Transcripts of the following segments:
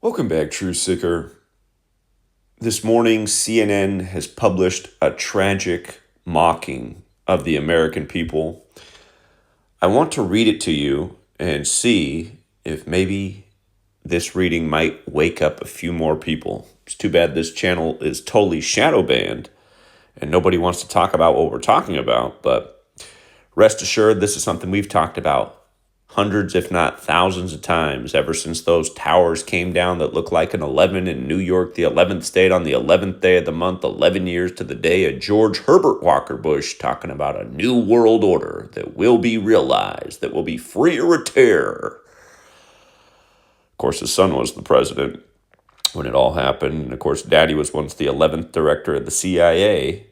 Welcome back, True Seeker. This morning, CNN has published a tragic mocking of the American people. I want to read it to you and see if maybe this reading might wake up a few more people. It's too bad this channel is totally shadow banned and nobody wants to talk about what we're talking about, but rest assured, this is something we've talked about hundreds, if not thousands of times ever since those towers came down that looked like an 11 in New York, the 11th state on the 11th day of the month, 11 years to the day of George Herbert Walker Bush talking about a new world order that will be realized, that will be freer of terror. Of course, his son was the president when it all happened. And of course, Daddy was once the 11th director of the CIA.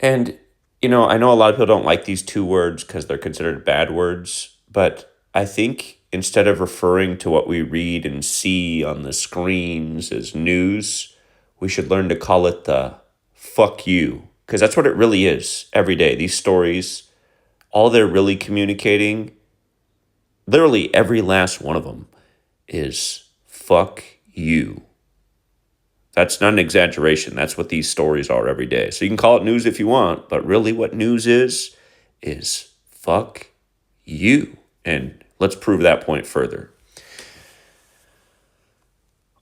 And, I know a lot of people don't like these two words because they're considered bad words. But I think instead of referring to what we read and see on the screens as news, we should learn to call it the fuck you. Because that's what it really is every day. These stories, all they're really communicating, literally every last one of them, is fuck you. That's not an exaggeration. That's what these stories are every day. So you can call it news if you want, but really what news is fuck you. And let's prove that point further.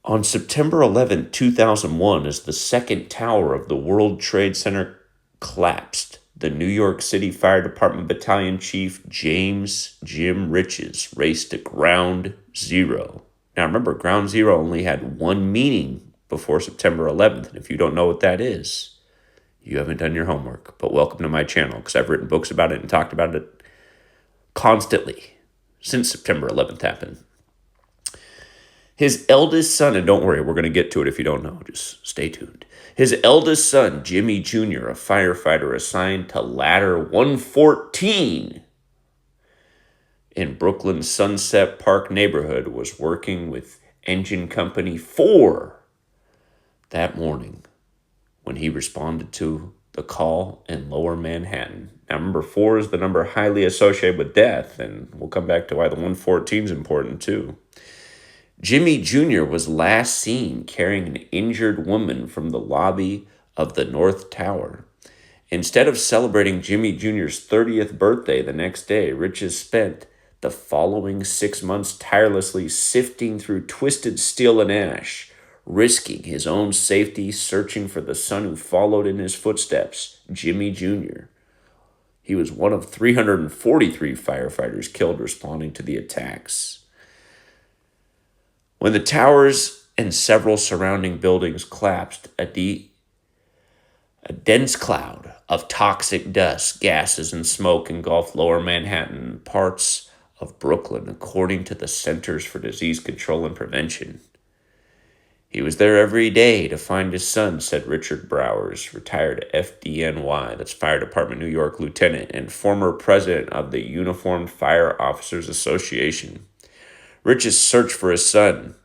On September 11, 2001, as the second tower of the World Trade Center collapsed, the New York City Fire Department Battalion Chief James Jim Riches raced to Ground Zero. Now remember, Ground Zero only had one meaning before September 11th, and if you don't know what that is, you haven't done your homework. But welcome to my channel, because I've written books about it and talked about it constantly since September 11th happened. His eldest son, and don't worry, we're going to get to it if you don't know, just stay tuned. His eldest son, Jimmy Jr., a firefighter assigned to Ladder 114 in Brooklyn's Sunset Park neighborhood, was working with Engine Company 4 that morning when he responded to the call in Lower Manhattan. Now, remember, 4 is the number highly associated with death, and we'll come back to why the 114 is important, too. Jimmy Jr. was last seen carrying an injured woman from the lobby of the North Tower. Instead of celebrating Jimmy Jr.'s 30th birthday the next day, Riches spent the following 6 months tirelessly sifting through twisted steel and ash, risking his own safety, searching for the son who followed in his footsteps, Jimmy Jr. He was one of 343 firefighters killed responding to the attacks. When the towers and several surrounding buildings collapsed, a dense cloud of toxic dust, gases, and smoke engulfed Lower Manhattan and parts of Brooklyn, according to the Centers for Disease Control and Prevention. He was there every day to find his son, said Richard Browers, retired FDNY, that's Fire Department New York lieutenant, and former president of the Uniformed Fire Officers Association. Rich's search for his son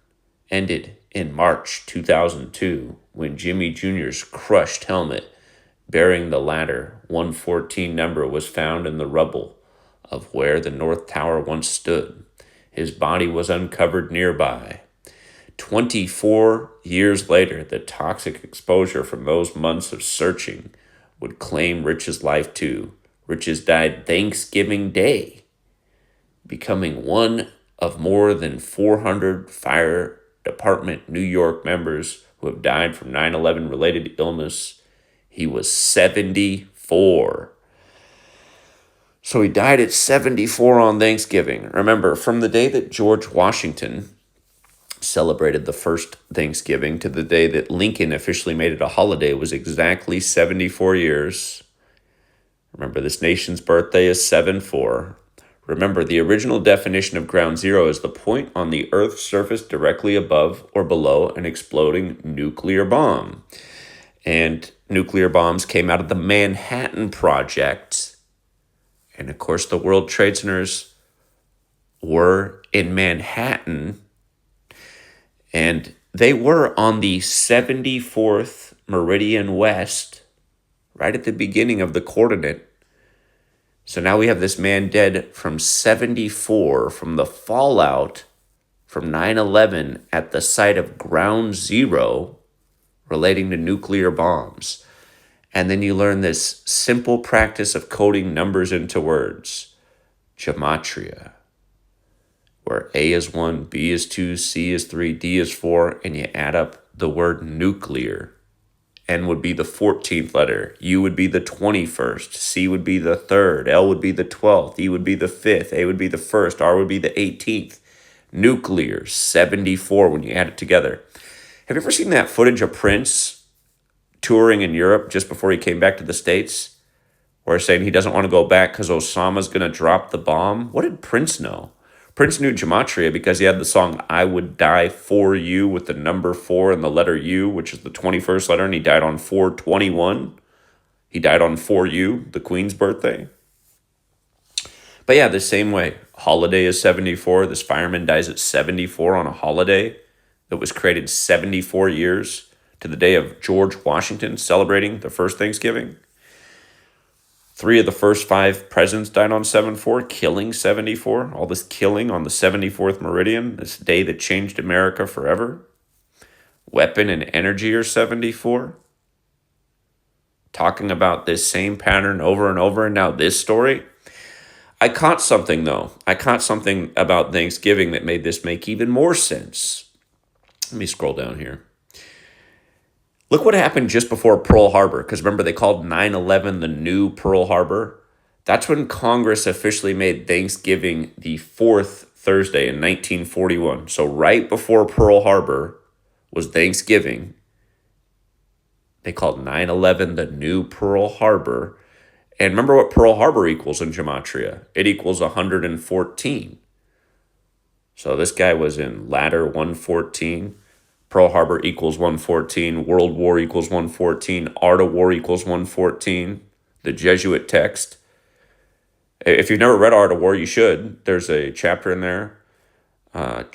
ended in March 2002 when Jimmy Jr.'s crushed helmet bearing the Ladder 114 number was found in the rubble of where the North Tower once stood. His body was uncovered nearby. 24 years later, the toxic exposure from those months of searching would claim Rich's life too. Riches died Thanksgiving Day, becoming one of more than 400 Fire Department New York members who have died from 9/11 related illness. He was 74. So he died at 74 on Thanksgiving. Remember, from the day that George Washington celebrated the first Thanksgiving to the day that Lincoln officially made it a holiday was exactly 74 years. Remember, this nation's birthday is 7/4. Remember, the original definition of Ground Zero is the point on the Earth's surface directly above or below an exploding nuclear bomb. And nuclear bombs came out of the Manhattan Project. And of course, the World Trade Centers were in Manhattan. And they were on the 74th meridian west, right at the beginning of the coordinate. So now we have this man dead from 74 from the fallout from 9/11 at the site of Ground Zero relating to nuclear bombs. And then you learn this simple practice of coding numbers into words. Gematria, where A is 1, B is 2, C is 3, D is 4, and you add up the word nuclear. N would be the 14th letter, U would be the 21st, C would be the 3rd, L would be the 12th, E would be the 5th, A would be the 1st, R would be the 18th. Nuclear, 74 when you add it together. Have you ever seen that footage of Prince touring in Europe just before he came back to the States? Where he's saying he doesn't want to go back because Osama's going to drop the bomb? What did Prince know? Prince knew Gematria because he had the song I Would Die For You with the number 4 and the letter U, which is the 21st letter, and he died on 4/21. He died on 4U, the Queen's birthday. But yeah, the same way. Holiday is 74. This fireman dies at 74 on a holiday that was created 74 years to the day of George Washington celebrating the first Thanksgiving. 3 of the first 5 presidents died on 7/4, killing 74. All this killing on the 74th meridian, this day that changed America forever. Weapon and energy are 74. Talking about this same pattern over and over, and now this story. I caught something, though. I caught something about Thanksgiving that made this make even more sense. Let me scroll down here. Look what happened just before Pearl Harbor, because remember they called 9/11 the new Pearl Harbor? That's when Congress officially made Thanksgiving the 4th Thursday in 1941. So right before Pearl Harbor was Thanksgiving. They called 9/11 the new Pearl Harbor. And remember what Pearl Harbor equals in Gematria? It equals 114. So this guy was in ladder 114. Pearl Harbor equals 114. World War equals 114. Art of War equals 114. The Jesuit text. If you've never read Art of War, you should. There's a chapter in there. I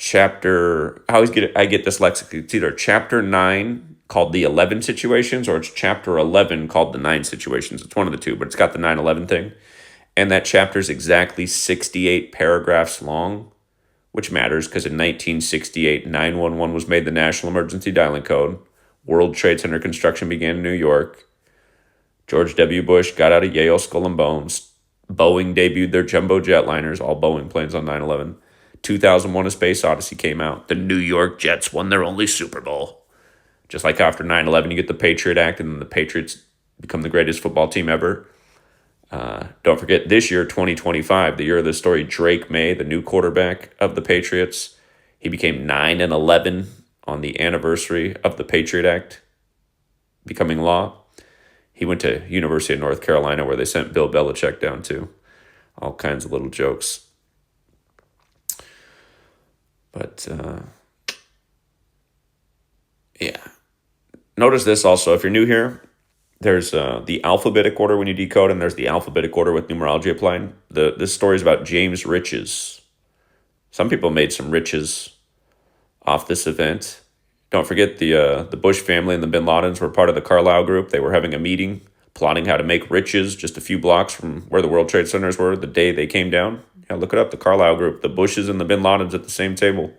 always get dyslexic. It's either chapter 9 called the 11 situations, or it's chapter 11 called the 9 situations. It's one of the two, but it's got the 9/11 thing. And that chapter is exactly 68 paragraphs long, which matters because in 1968, 911 was made the National Emergency Dialing Code. World Trade Center construction began in New York. George W. Bush got out of Yale Skull and Bones. Boeing debuted their jumbo jetliners, all Boeing planes on 9/11. 2001 A Space Odyssey came out. The New York Jets won their only Super Bowl. Just like after 9/11, you get the Patriot Act, and the Patriots become the greatest football team ever. Don't forget, this year, 2025, the year of this story, Drake May, the new quarterback of the Patriots, he became 9-11 on the anniversary of the Patriot Act becoming law. He went to University of North Carolina, where they sent Bill Belichick down to. All kinds of little jokes. But, yeah. Notice this also, if you're new here, there's the alphabetic order when you decode, and there's the alphabetic order with numerology applied. This story is about James Riches. Some people made some riches off this event. Don't forget the Bush family and the Bin Ladens were part of the Carlyle group. They were having a meeting, plotting how to make riches just a few blocks from where the World Trade Centers were the day they came down. Yeah, look it up, the Carlyle group, the Bushes and the Bin Ladens at the same table.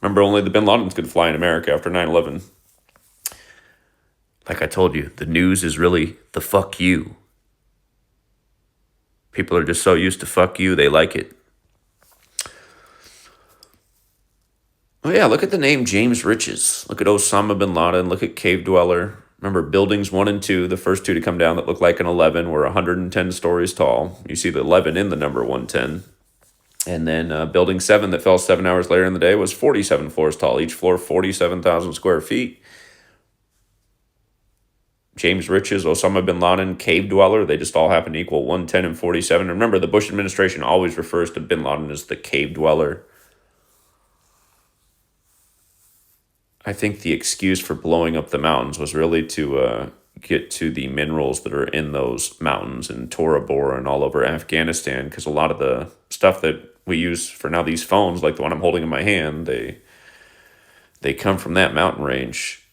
Remember, only the Bin Ladens could fly in America after 9/11. Like I told you, the news is really the fuck you. People are just so used to fuck you, they like it. Oh yeah, look at the name James Riches. Look at Osama bin Laden. Look at Cave Dweller. Remember, buildings 1 and 2, the first 2 to come down that look like an 11 were 110 stories tall. You see the 11 in the number 110. And then building 7 that fell 7 hours later in the day was 47 floors tall. Each floor 47,000 square feet. James Riches, Osama bin Laden, Cave Dweller, they just all happen to equal 110 and 47. Remember, the Bush administration always refers to bin Laden as the Cave Dweller. I think the excuse for blowing up the mountains was really to get to the minerals that are in those mountains in Tora Bora and all over Afghanistan, because a lot of the stuff that we use for now these phones, like the one I'm holding in my hand, they come from that mountain range.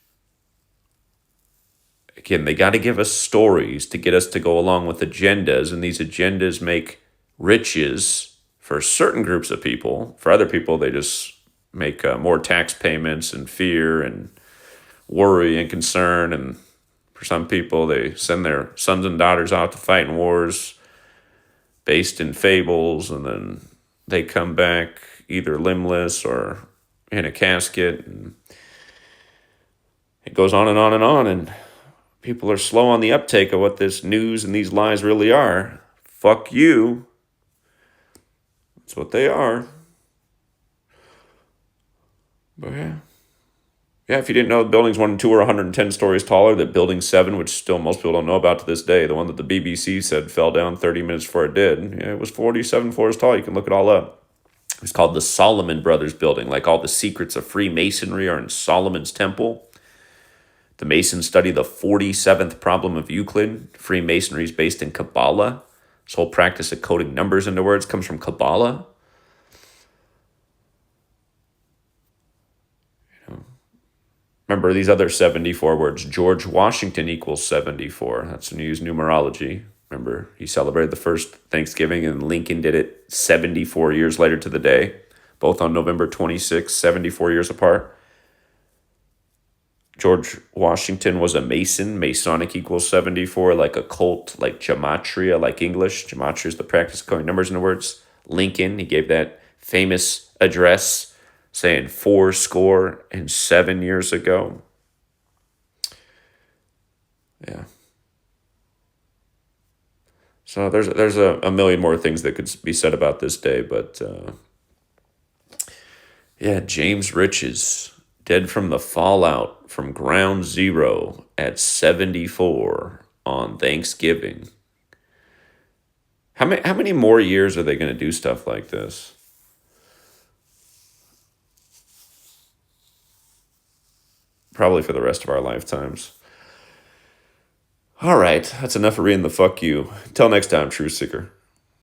Again, they got to give us stories to get us to go along with agendas, and these agendas make riches for certain groups of people. For other people, they just make more tax payments and fear and worry and concern. And for some people, they send their sons and daughters out to fight in wars based in fables, and then they come back either limbless or in a casket. And it goes on and on and on, and people are slow on the uptake of what this news and these lies really are. Fuck you. That's what they are. But yeah. Yeah, if you didn't know, buildings 1 and 2 are 110 stories taller. That building 7, which still most people don't know about to this day, the one that the BBC said fell down 30 minutes before it did, yeah, it was 47 floors tall. You can look it all up. It was called the Solomon Brothers Building. Like all the secrets of Freemasonry are in Solomon's Temple. The Masons study the 47th problem of Euclid. Freemasonry is based in Kabbalah. This whole practice of coding numbers into words comes from Kabbalah. Remember these other 74 words. George Washington equals 74. That's when you use numerology. Remember, he celebrated the first Thanksgiving, and Lincoln did it 74 years later to the day, both on November 26, 74 years apart. George Washington was a Mason. Masonic equals 74, like occult, like Gematria, like English. Gematria is the practice of coding numbers into words. Lincoln, he gave that famous address saying 77 years ago. Yeah. So there's a million more things that could be said about this day, but yeah, James Riches, dead from the fallout from ground zero at 74 on Thanksgiving. How many more years are they going to do stuff like this? Probably for the rest of our lifetimes. All right, that's enough of reading the fuck you. Until next time, Truth Seeker.